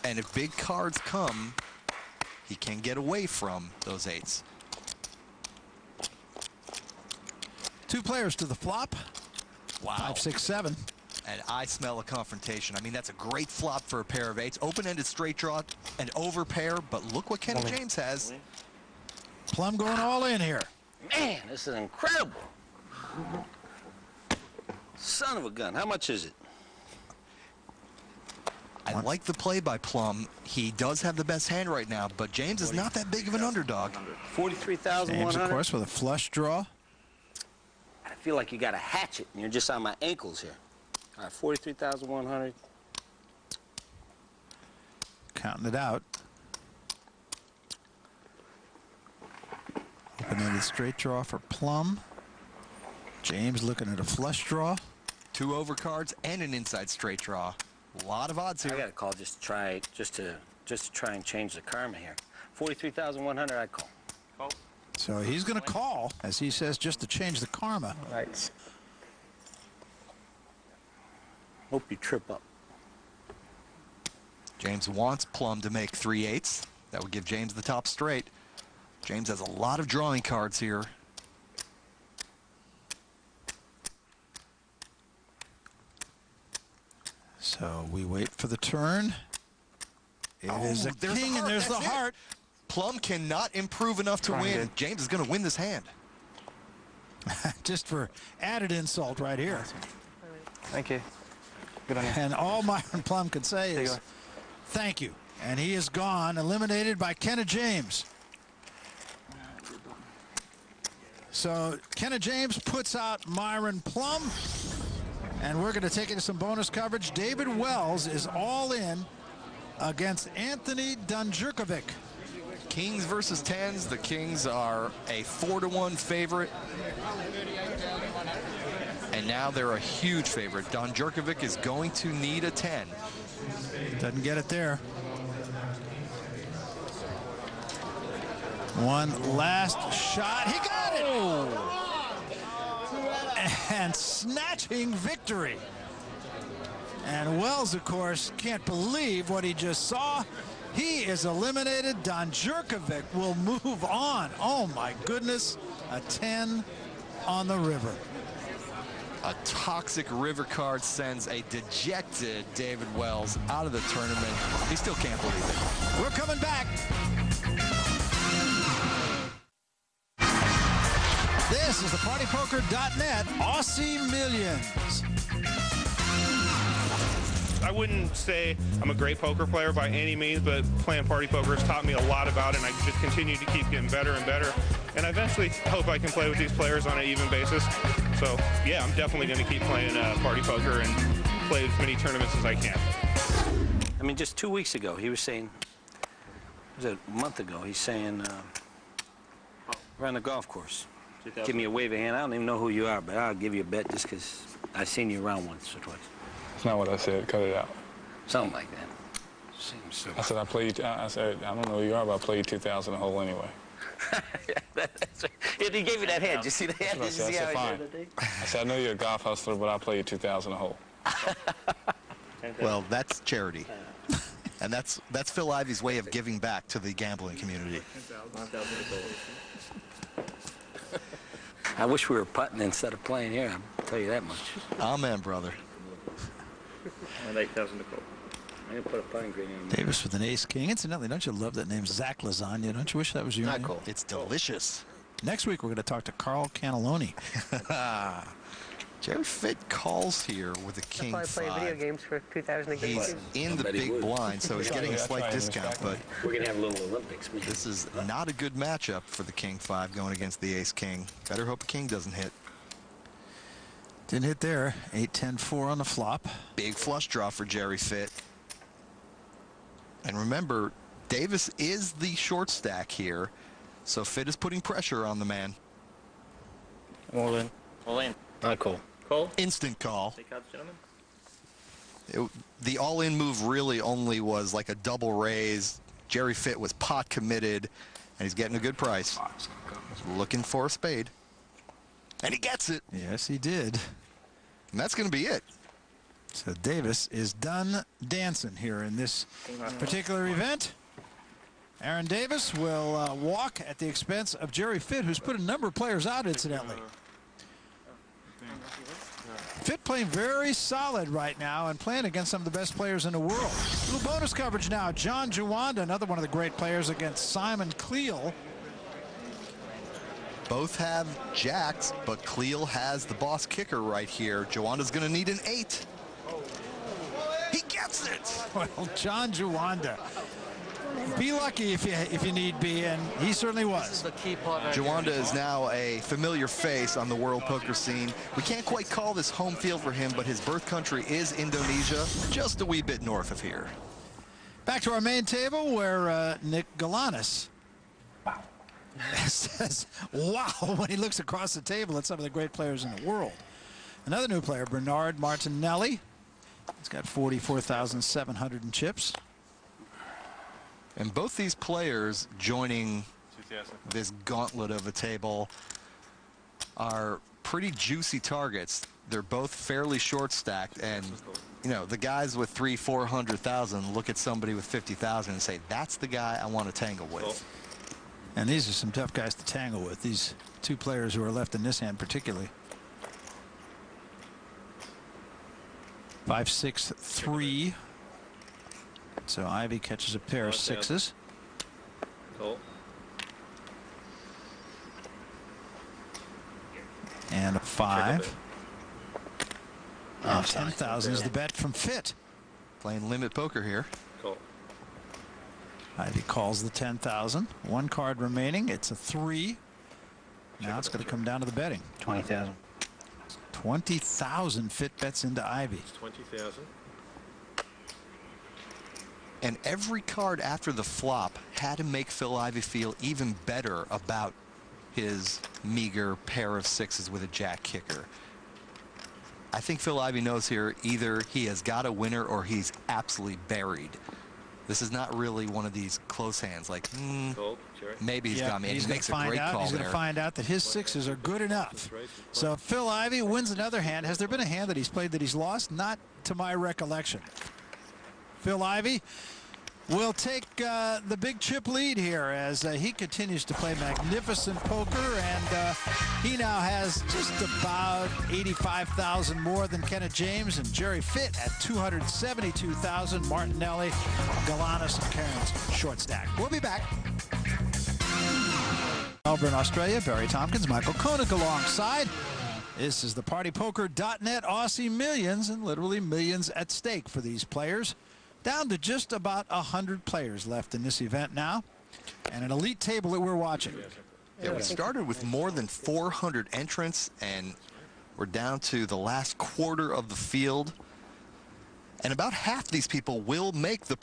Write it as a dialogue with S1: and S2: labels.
S1: And if big cards come, he can get away from those 8s.
S2: 2 players to the flop.
S1: Wow.
S2: 5, 6, 7.
S1: And I smell a confrontation. I mean, that's a great flop for a pair of 8s. Open-ended straight draw, an overpair, but look what Kenny James has.
S2: Plum going all in here.
S3: Man, this is incredible. Son of a gun. How much is it?
S1: I like the play by Plum. He does have the best hand right now, but James is not that big of an underdog.
S3: 43,100.
S2: James, of course, with a flush draw.
S3: I feel like you got a hatchet and you're just on my ankles here. All right, 43,100.
S2: Counting it out. Open-ended straight draw for Plum. James looking at a flush draw.
S1: 2 overcards and an inside straight draw. A lot of odds here.
S3: I got to call just to try and change the karma here. 43,100. I call. Call.
S2: So he's going to call, as he says, just to change the karma.
S3: Right. Hope you trip up.
S1: James wants Plum to make 3 8s. That would give James the top straight. James has a lot of drawing cards here.
S2: So we wait for the turn. It is a king, and there's the heart.
S1: Plum cannot improve enough to win. James is going to win this hand.
S2: Just for added insult right here.
S4: Thank you. Good on you.
S2: And all Myron Plum can say is, thank you. And he is gone, eliminated by Kenneth James. So Kenneth James puts out Myron Plum. And we're going to take it to some bonus coverage. David Wells is all in against Anthony Dunjurkovic.
S1: Kings versus 10s. The Kings are a 4-1 favorite. And now they're a huge favorite. Dunjurkovic is going to need a 10.
S2: Doesn't get it there. One last shot. He got it! Oh. And snatching victory. And Wells, of course, can't believe what he just saw. He is eliminated. Dunjurkovic will move on. Oh, my goodness. A 10 on the river.
S1: A toxic river card sends a dejected David Wells out of the tournament. He still can't believe it.
S2: We're coming back. This is the PartyPoker.net Aussie Millions.
S5: I wouldn't say I'm a great poker player by any means, but playing party poker has taught me a lot about it, and I just continue to keep getting better and better. And I eventually hope I can play with these players on an even basis. So, yeah, I'm definitely going to keep playing party poker and play as many tournaments as I can.
S3: I mean, just 2 weeks ago, he was saying, was it a month ago, he's saying, around the golf course, give me a wave of hand. I don't even know who you are, but I'll give you a bet just because I've seen you around once or twice.
S6: That's not what I said. Cut it out.
S3: Something like that. Seems so.
S6: I said I said I don't know who you are, but I played 2,000 a hole anyway.
S3: Yeah, he gave you that hand. Did you see the hand?
S6: That's what I said. I said, fine. I said, I know you're a golf hustler, but I played 2,000 a hole.
S1: Well, that's charity. And that's Phil Ivey's way of giving back to the gambling community.
S3: I wish we were putting instead of playing here. I'll tell you that much.
S1: Amen, brother.
S4: And 8,000 to call.
S3: I'm going to put a putting green in.
S2: Davis with an ace-king. Incidentally, don't you love that name, Zach Lasagna? Don't you wish that was your name?
S3: Cool.
S1: It's delicious.
S2: Next week, we're going to talk to Carl Cannelloni.
S1: Jerry Fitt calls here with a king
S7: I play video
S1: five.
S7: games for 2,000 a game.
S1: He's in the big blind, so he's getting a slight discount, but
S3: We're going to have a little Olympics. Man.
S1: this is not a good matchup for the king five going against the ace king. Better hope a king doesn't hit.
S2: Didn't hit there. 8-10-4 on the flop.
S1: Big flush draw for Jerry Fitt. And remember, Davis is the short stack here, so Fitt is putting pressure on the man.
S4: All in. All in.
S3: Not cool.
S4: Call.
S1: Instant call.
S4: Take cards, gentlemen.
S1: The all-in move really only was like a double raise. Jerry Fitt was pot committed, and he's getting a good price. Looking for a spade. And he gets it.
S2: Yes, he did.
S1: And that's going to be it.
S2: So Davis is done dancing here in this particular event. Aaron Davis will walk at the expense of Jerry Fitt, who's put a number of players out, incidentally. Fitt playing very solid right now and playing against some of the best players in the world. A little bonus coverage now. John Juanda, another one of the great players, against Simon Cleal.
S1: Both have jacks, but Cleal has the boss kicker right here. Juwanda's going to need an 8. He gets it.
S2: Well, John Juanda, be lucky if you need be, and he certainly was.
S1: Juanda is now a familiar face on the world poker scene. We can't quite call this home field for him, but his birth country is Indonesia, just a wee bit north of here.
S2: Back to our main table, where Nick Galanis says, wow, when he looks across the table at some of the great players in the world. Another new player, Bernard Martinelli. He's got 44,700 in chips.
S1: And both these players joining this gauntlet of a table are pretty juicy targets. They're both fairly short stacked, and you know, the guys with 300,000-400,000 look at somebody with 50,000 and say, that's the guy I want to tangle with.
S2: And these are some tough guys to tangle with, these two players who are left in this hand particularly. 5, 6, 3. So Ivy catches a pair of sixes. And a 5. And 10,000 is the bet from Fitt.
S1: Playing limit poker here.
S2: Ivy calls the 10,000. One card remaining. It's a 3. Now it's going to come down to the betting.
S3: 20,000.
S2: 20,000 Fitt bets into Ivy.
S7: 20,000.
S1: And every card after the flop had to make Phil Ivey feel even better about his meager pair of sixes with a jack kicker. I think Phil Ivey knows here either he has got a winner or he's absolutely buried. This is not really one of these close hands like, maybe he's got me.
S2: He's
S1: He makes a great call
S2: He's
S1: there.
S2: going to find out that his sixes are good enough. So Phil Ivey wins another hand. Has there been a hand that he's played that he's lost? Not to my recollection. Phil Ivey will take the big chip lead here as he continues to play magnificent poker, and he now has just about 85,000 more than Kenneth James and Jerry Fitt at 272,000. Martinelli, Galanis, and Cairns short stack. We'll be back. Melbourne, Australia. Barry Tompkins, Michael Koenig alongside. This is the PartyPoker.net Aussie millions, and literally millions at stake for these players. Down to just about 100 players left in this event now, and an elite table that we're watching.
S1: Yeah, we started with more than 400 entrants, and we're down to the last quarter of the field. And about half these people will make the